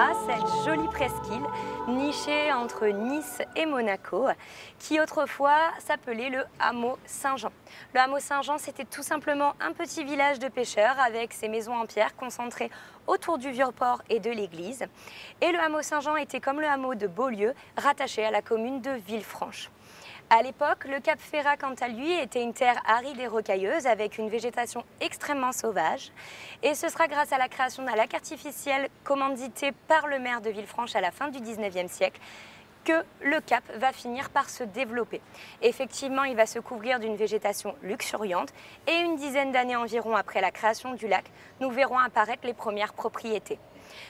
Cape-Ferrat, cette jolie presqu'île nichée entre Nice et Monaco, qui autrefois s'appelait le hameau Saint-Jean. Le hameau Saint-Jean, c'était tout simplement un petit village de pêcheurs avec ses maisons en pierre concentrées autour du vieux port et de l'église. Et le hameau Saint-Jean était comme le hameau de Beaulieu, rattaché à la commune de Villefranche. À l'époque, le Cap-Ferrat, quant à lui, était une terre aride et rocailleuse avec une végétation extrêmement sauvage. Et ce sera grâce à la création d'un lac artificiel commandité par le maire de Villefranche à la fin du 19e siècle que le Cap va finir par se développer. Effectivement, il va se couvrir d'une végétation luxuriante et une dizaine d'années environ après la création du lac, nous verrons apparaître les premières propriétés.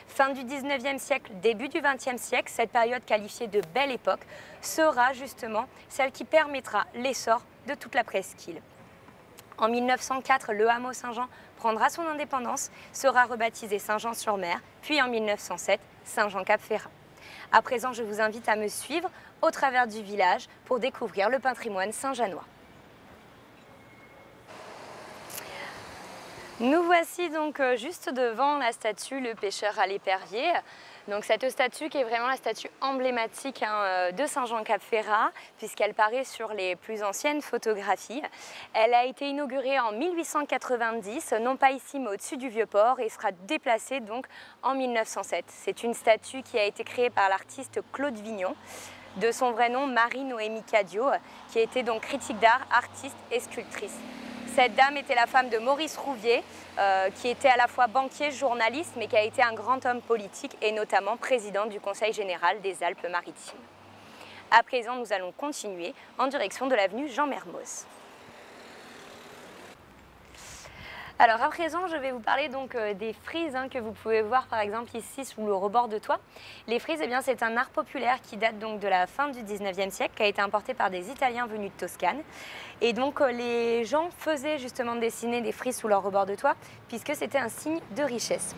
Fin du 19e siècle, début du 20e siècle, cette période qualifiée de belle époque sera justement celle qui permettra l'essor de toute la presqu'île. En 1904, le hameau Saint-Jean prendra son indépendance, sera rebaptisé Saint-Jean-sur-Mer, puis en 1907, Saint-Jean-Cap-Ferrat. À présent, je vous invite à me suivre au travers du village pour découvrir le patrimoine saint-jeannois. Nous voici donc juste devant la statue Le Pêcheur à l'épervier. Donc cette statue qui est vraiment la statue emblématique de Saint-Jean-Cap-Ferrat puisqu'elle paraît sur les plus anciennes photographies. Elle a été inaugurée en 1890, non pas ici mais au-dessus du Vieux-Port et sera déplacée donc en 1907. C'est une statue qui a été créée par l'artiste Claude Vignon, de son vrai nom Marie-Noémie Cadiot, qui était donc critique d'art, artiste et sculptrice. Cette dame était la femme de Maurice Rouvier, qui était à la fois banquier, journaliste, mais qui a été un grand homme politique et notamment président du Conseil général des Alpes-Maritimes. À présent, nous allons continuer en direction de l'avenue Jean Mermoz. Alors à présent, je vais vous parler donc des frises que vous pouvez voir par exemple ici sous le rebord de toit. Les frises, eh bien, c'est un art populaire qui date donc de la fin du 19e siècle, qui a été importé par des Italiens venus de Toscane. Et donc les gens faisaient justement dessiner des frises sous leur rebord de toit puisque c'était un signe de richesse.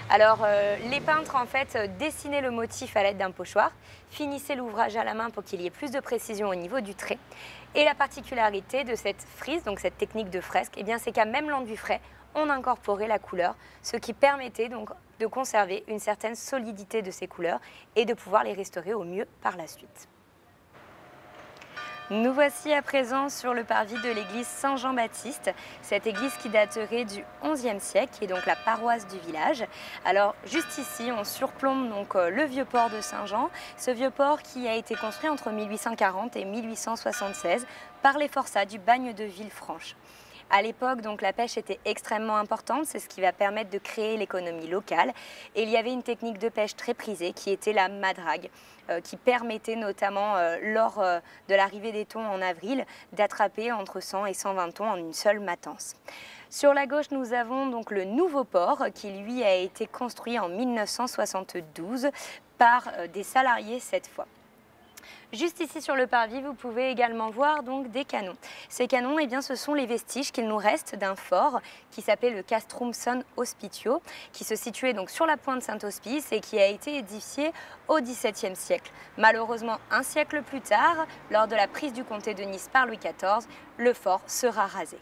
Alors les peintres en fait dessinaient le motif à l'aide d'un pochoir, finissaient l'ouvrage à la main pour qu'il y ait plus de précision au niveau du trait. Et la particularité de cette frise, donc cette technique de fresque, eh bien c'est qu'à même l'enduit frais, on incorporait la couleur, ce qui permettait donc de conserver une certaine solidité de ces couleurs et de pouvoir les restaurer au mieux par la suite. Nous voici à présent sur le parvis de l'église Saint-Jean-Baptiste, cette église qui daterait du XIe siècle, qui est donc la paroisse du village. Alors juste ici, on surplombe donc le vieux port de Saint-Jean, ce vieux port qui a été construit entre 1840 et 1876 par les forçats du bagne de Villefranche. À l'époque, donc, la pêche était extrêmement importante, c'est ce qui va permettre de créer l'économie locale. Et il y avait une technique de pêche très prisée qui était la madrague, qui permettait notamment lors de l'arrivée des thons en avril d'attraper entre 100 et 120 thons en une seule matance. Sur la gauche, nous avons donc le nouveau port qui lui a été construit en 1972 par des salariés cette fois. Juste ici sur le parvis, vous pouvez également voir donc des canons. Ces canons, eh bien, ce sont les vestiges qu'il nous reste d'un fort qui s'appelait le Castrum San Hospitio, qui se situait donc sur la pointe Saint-Hospice et qui a été édifié au XVIIe siècle. Malheureusement, un siècle plus tard, lors de la prise du comté de Nice par Louis XIV, le fort sera rasé.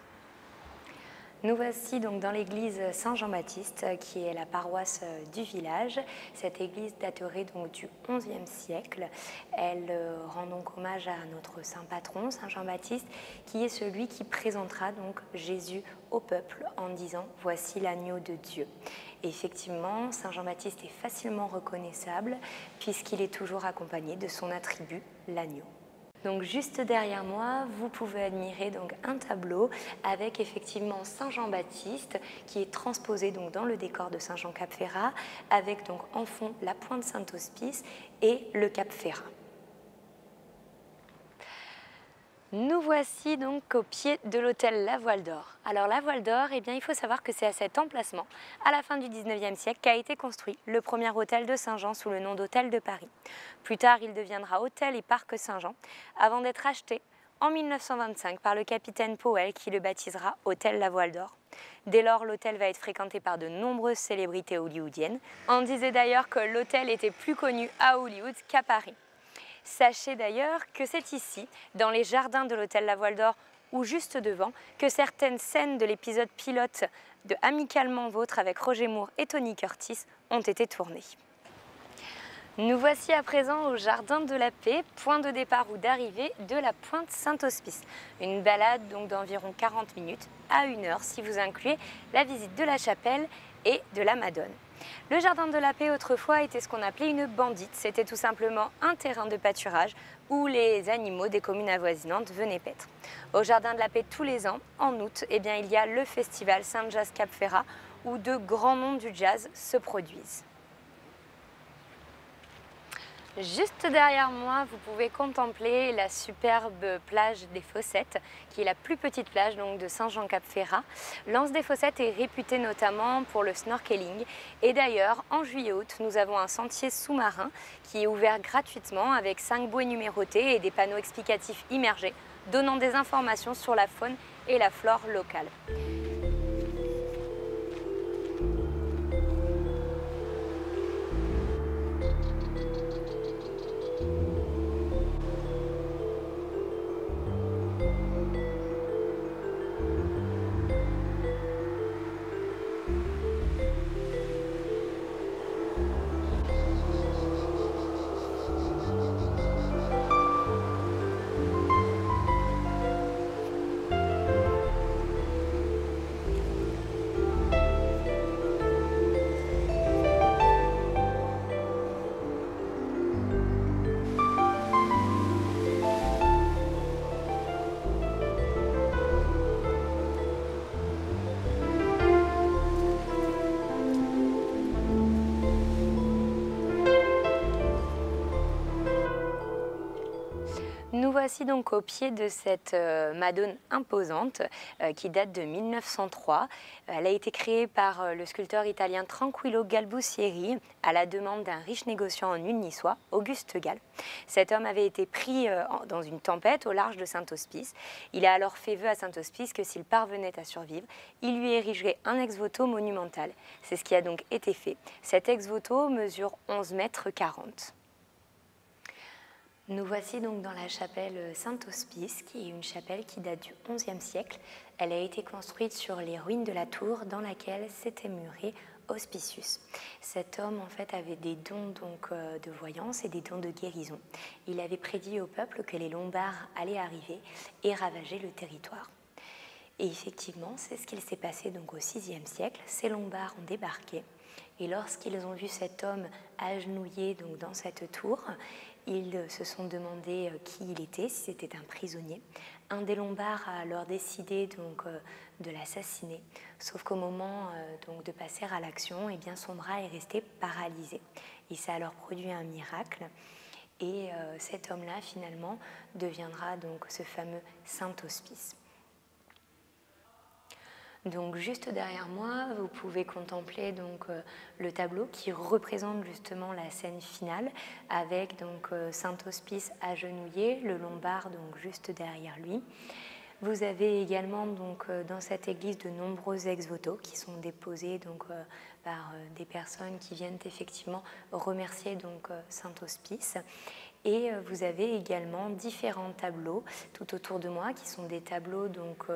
Nous voici donc dans l'église Saint-Jean-Baptiste, qui est la paroisse du village. Cette église daterait donc du XIe siècle. Elle rend donc hommage à notre saint patron, Saint Jean-Baptiste, qui est celui qui présentera donc Jésus au peuple en disant « Voici l'agneau de Dieu ». Et effectivement, Saint Jean-Baptiste est facilement reconnaissable puisqu'il est toujours accompagné de son attribut, l'agneau. Donc juste derrière moi, vous pouvez admirer donc un tableau avec effectivement Saint Jean-Baptiste qui est transposé donc dans le décor de Saint-Jean-Cap-Ferrat avec donc en fond la pointe Saint-Hospice et le Cap-Ferrat. Nous voici donc au pied de l'hôtel La Voile d'Or. Alors la Voile d'Or, eh bien, il faut savoir que c'est à cet emplacement, à la fin du 19e siècle, qu'a été construit le premier hôtel de Saint-Jean sous le nom d'Hôtel de Paris. Plus tard, il deviendra Hôtel et Parc Saint-Jean, avant d'être acheté en 1925 par le capitaine Powell qui le baptisera Hôtel La Voile d'Or. Dès lors, l'hôtel va être fréquenté par de nombreuses célébrités hollywoodiennes. On disait d'ailleurs que l'hôtel était plus connu à Hollywood qu'à Paris. Sachez d'ailleurs que c'est ici, dans les jardins de l'hôtel La Voile d'Or ou juste devant, que certaines scènes de l'épisode pilote de Amicalement Vôtre avec Roger Moore et Tony Curtis ont été tournées. Nous voici à présent au Jardin de la Paix, point de départ ou d'arrivée de la Pointe Saint-Hospice. Une balade donc d'environ 40 minutes à 1 heure si vous incluez la visite de la chapelle et de la Madone. Le Jardin de la Paix autrefois était ce qu'on appelait une bandite. C'était tout simplement un terrain de pâturage où les animaux des communes avoisinantes venaient paître. Au Jardin de la Paix tous les ans, en août, il y a le festival Saint-Jazz Cap Ferrat où de grands noms du jazz se produisent. Juste derrière moi, vous pouvez contempler la superbe plage des Fossettes, qui est la plus petite plage donc, de Saint-Jean-Cap-Ferrat. L'Anse des Fossettes est réputée notamment pour le snorkeling. Et d'ailleurs, en juillet-août, nous avons un sentier sous-marin qui est ouvert gratuitement avec 5 bouées numérotées et des panneaux explicatifs immergés, donnant des informations sur la faune et la flore locale. Nous voici donc au pied de cette Madone imposante qui date de 1903. Elle a été créée par le sculpteur italien Tranquillo Galbussieri à la demande d'un riche négociant en huile niçois, Auguste Gall. Cet homme avait été pris dans une tempête au large de Saint-Hospice. Il a alors fait vœu à Saint-Hospice que s'il parvenait à survivre, il lui érigerait un ex-voto monumental. C'est ce qui a donc été fait. Cet ex-voto mesure 11,40 mètres. Nous voici donc dans la chapelle Saint-Hospice, qui est une chapelle qui date du XIe siècle. Elle a été construite sur les ruines de la tour dans laquelle s'était muré Hospitius. Cet homme en fait avait des dons de voyance et des dons de guérison. Il avait prédit au peuple que les Lombards allaient arriver et ravager le territoire. Et effectivement, c'est ce qu'il s'est passé donc au VIe siècle. Ces Lombards ont débarqué et lorsqu'ils ont vu cet homme agenouillé donc dans cette tour, ils se sont demandé qui il était, si c'était un prisonnier. Un des Lombards a alors décidé de l'assassiner, sauf qu'au moment de passer à l'action, eh bien, son bras est resté paralysé. Il s'est alors produit un miracle et cet homme-là finalement deviendra donc ce fameux Saint-Hospice. Donc juste derrière moi, vous pouvez contempler donc le tableau qui représente justement la scène finale avec donc Saint-Hospice agenouillé, le Lombard donc juste derrière lui. Vous avez également donc dans cette église de nombreux ex-voto qui sont déposés donc par des personnes qui viennent effectivement remercier donc Saint-Hospice. Et vous avez également différents tableaux tout autour de moi qui sont des tableaux donc,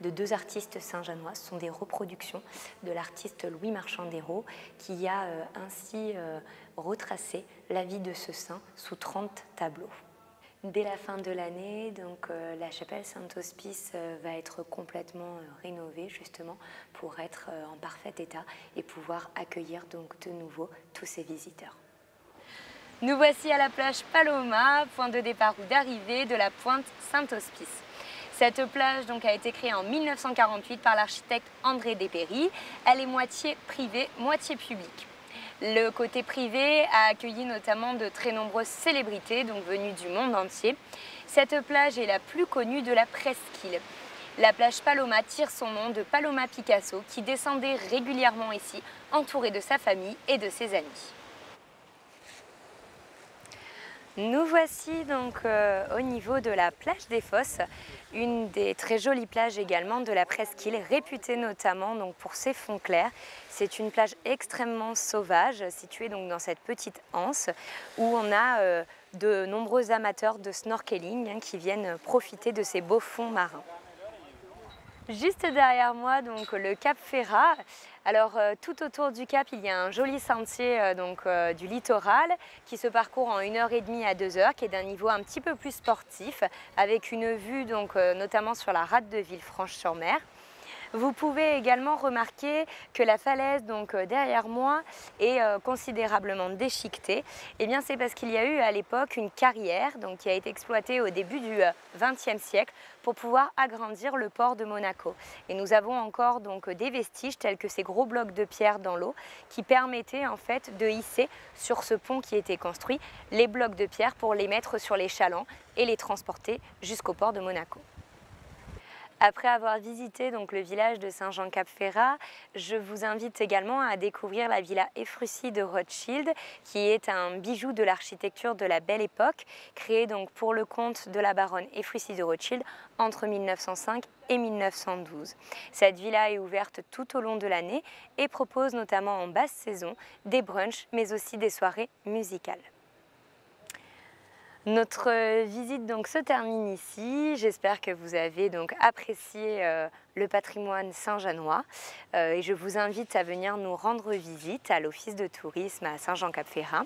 de 2 artistes saint-janois. Ce sont des reproductions de l'artiste Louis Marchandero qui a ainsi retracé la vie de ce saint sous 30 tableaux. Dès la fin de l'année, donc la chapelle Saint-Hospice va être complètement rénovée justement pour être en parfait état et pouvoir accueillir donc de nouveau tous ces visiteurs. Nous voici à la plage Paloma, point de départ ou d'arrivée de la Pointe Saint-Hospice. Cette plage donc, a été créée en 1948 par l'architecte André Despéry. Elle est moitié privée, moitié publique. Le côté privé a accueilli notamment de très nombreuses célébrités donc venues du monde entier. Cette plage est la plus connue de la presqu'île. La plage Paloma tire son nom de Paloma Picasso qui descendait régulièrement ici, entouré de sa famille et de ses amis. Nous voici donc au niveau de la plage des Fosses, une des très jolies plages également de la presqu'île, réputée notamment donc pour ses fonds clairs. C'est une plage extrêmement sauvage, située donc dans cette petite anse, où on a de nombreux amateurs de snorkeling qui viennent profiter de ces beaux fonds marins. Juste derrière moi, donc le Cap Ferrat. Alors tout autour du cap, il y a un joli sentier du littoral qui se parcourt en 1h30 à 2 heures, qui est d'un niveau un petit peu plus sportif, avec une vue notamment sur la rade de Villefranche-sur-Mer. Vous pouvez également remarquer que la falaise derrière moi est considérablement déchiquetée. Eh bien, c'est parce qu'il y a eu à l'époque une carrière qui a été exploitée au début du XXe siècle pour pouvoir agrandir le port de Monaco. Et nous avons encore des vestiges tels que ces gros blocs de pierre dans l'eau qui permettaient en fait de hisser sur ce pont qui était construit les blocs de pierre pour les mettre sur les chalands et les transporter jusqu'au port de Monaco. Après avoir visité le village de Saint-Jean-Cap-Ferrat, je vous invite également à découvrir la villa Ephrussi de Rothschild, qui est un bijou de l'architecture de la Belle Époque, créé pour le compte de la baronne Ephrussi de Rothschild entre 1905 et 1912. Cette villa est ouverte tout au long de l'année et propose notamment en basse saison des brunchs, mais aussi des soirées musicales. Notre visite se termine ici. J'espère que vous avez apprécié le patrimoine saint-jeannois et je vous invite à venir nous rendre visite à l'office de tourisme à Saint-Jean-Cap-Ferrat.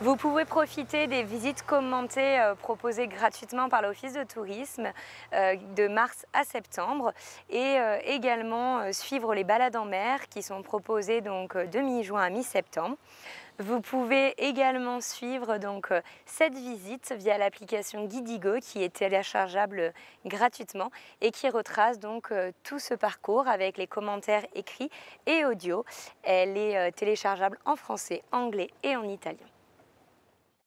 Vous pouvez profiter des visites commentées proposées gratuitement par l'office de tourisme de mars à septembre et également suivre les balades en mer qui sont proposées de mi-juin à mi-septembre. Vous pouvez également suivre cette visite via l'application Guidigo qui est téléchargeable gratuitement et qui retrace tout ce parcours avec les commentaires écrits et audio. Elle est téléchargeable en français, anglais et en italien.